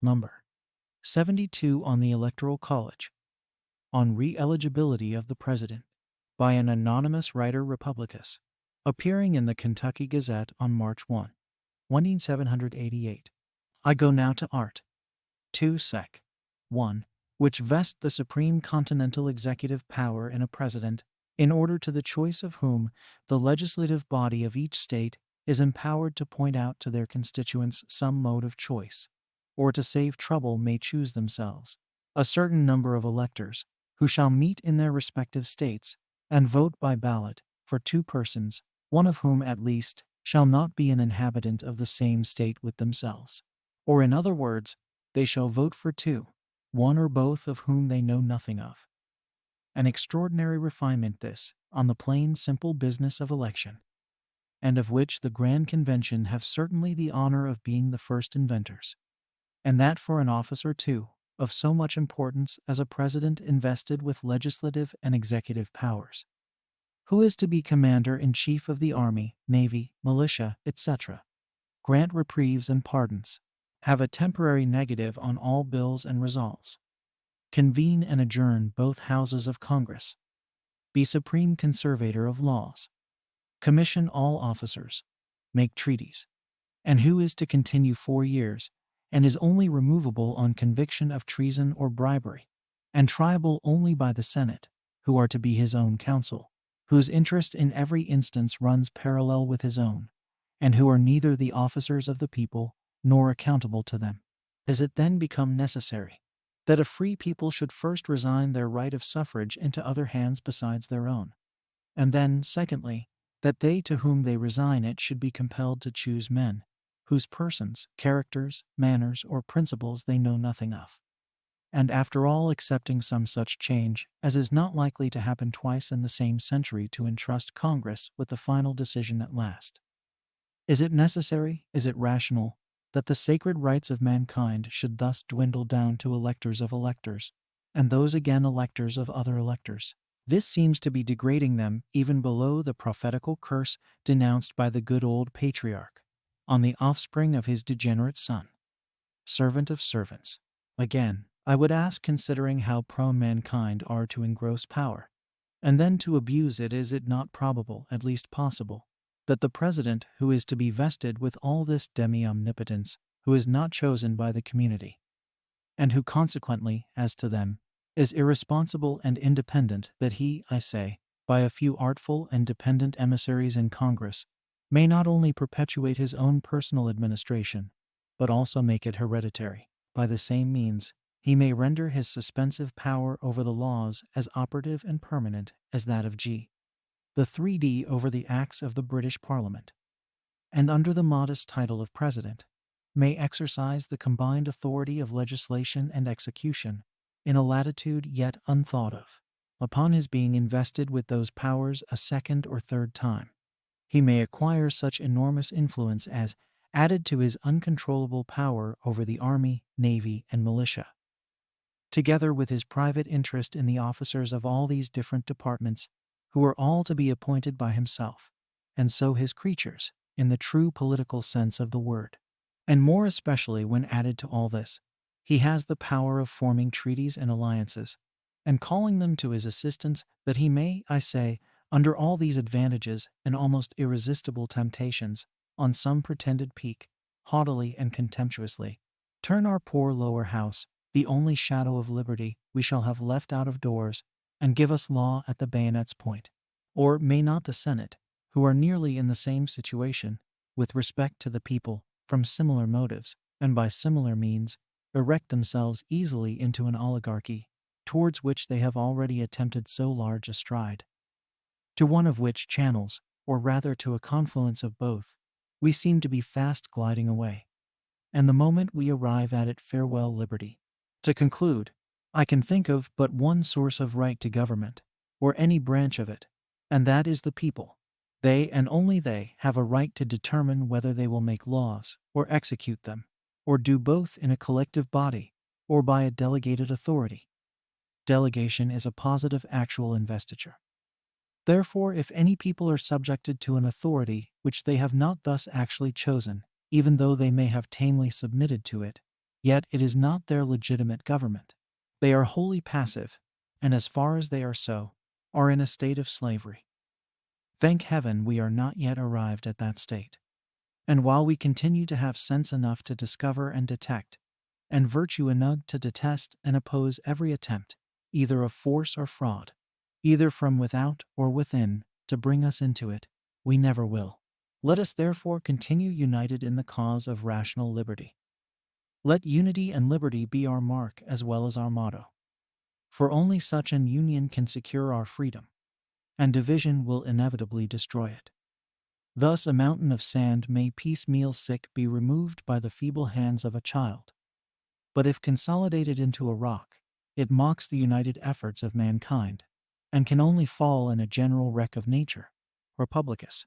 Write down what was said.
Number 72 on the Electoral College, on Re-eligibility of the President, by an anonymous writer Republicus, appearing in the Kentucky Gazette on March 1, 1788. I go now to Art. 2 Sec. 1. Which vest the supreme continental executive power in a president, in order to the choice of whom the legislative body of each state is empowered to point out to their constituents some mode of choice, or to save trouble may choose themselves a certain number of electors, who shall meet in their respective states, and vote by ballot for 2 persons, one of whom at least shall not be an inhabitant of the same state with themselves. Or in other words, they shall vote for 2, one or both of whom they know nothing of. An extraordinary refinement this, on the plain simple business of election, and of which the Grand Convention have certainly the honor of being the first inventors, and that for an office or two, of so much importance as a president invested with legislative and executive powers, who is to be commander-in-chief of the army, navy, militia, etc., grant reprieves and pardons, have a temporary negative on all bills and resolves, convene and adjourn both houses of Congress, be supreme conservator of laws, commission all officers, make treaties, and who is to continue 4 years, and is only removable on conviction of treason or bribery, and triable only by the Senate, who are to be his own counsel, whose interest in every instance runs parallel with his own, and who are neither the officers of the people nor accountable to them. Does it then become necessary that a free people should first resign their right of suffrage into other hands besides their own, and then, secondly, that they to whom they resign it should be compelled to choose men, whose persons, characters, manners, or principles they know nothing of? And after all, accepting some such change as is not likely to happen twice in the same century, to entrust Congress with the final decision at last. Is it necessary, is it rational, that the sacred rights of mankind should thus dwindle down to electors of electors, and those again electors of other electors? This seems to be degrading them even below the prophetical curse denounced by the good old patriarch on the offspring of his degenerate son, servant of servants. Again, I would ask, considering how prone mankind are to engross power, and then to abuse it, is it not probable, at least possible, that the president who is to be vested with all this demi-omnipotence, who is not chosen by the community, and who consequently, as to them, is irresponsible and independent, that he, I say, by a few artful and dependent emissaries in Congress, may not only perpetuate his own personal administration, but also make it hereditary. By the same means, he may render his suspensive power over the laws as operative and permanent as that of G. the 3D over the acts of the British Parliament, and under the modest title of President, may exercise the combined authority of legislation and execution in a latitude yet unthought of. Upon his being invested with those powers a second or third time, he may acquire such enormous influence as, added to his uncontrollable power over the army, navy, and militia, together with his private interest in the officers of all these different departments, who are all to be appointed by himself, and so his creatures, in the true political sense of the word. And more especially when added to all this, he has the power of forming treaties and alliances, and calling them to his assistance, that he may, I say, under all these advantages and almost irresistible temptations, on some pretended peak, haughtily and contemptuously, turn our poor lower house, the only shadow of liberty we shall have left out of doors, and give us law at the bayonet's point. Or may not the Senate, who are nearly in the same situation, with respect to the people, from similar motives, and by similar means, erect themselves easily into an oligarchy, towards which they have already attempted so large a stride, to one of which channels, or rather to a confluence of both, we seem to be fast gliding away, and the moment we arrive at it, farewell liberty. To conclude, I can think of but one source of right to government, or any branch of it, and that is the people. They, and only they, have a right to determine whether they will make laws, or execute them, or do both in a collective body, or by a delegated authority. Delegation is a positive actual investiture. Therefore, if any people are subjected to an authority which they have not thus actually chosen, even though they may have tamely submitted to it, Yet it is not their legitimate government. They are wholly passive, and as far as they are so, are in a state of slavery. Thank heaven we are not yet arrived at that state. And while we continue to have sense enough to discover and detect, and virtue enough to detest and oppose every attempt, either of force or fraud, either from without or within, to bring us into it, we never will. Let us therefore continue united in the cause of rational liberty. Let unity and liberty be our mark as well as our motto. For only such an union can secure our freedom, and division will inevitably destroy it. Thus a mountain of sand may piecemeal be removed by the feeble hands of a child, but if consolidated into a rock, it mocks the united efforts of mankind, and can only fall in a general wreck of nature, Republicus.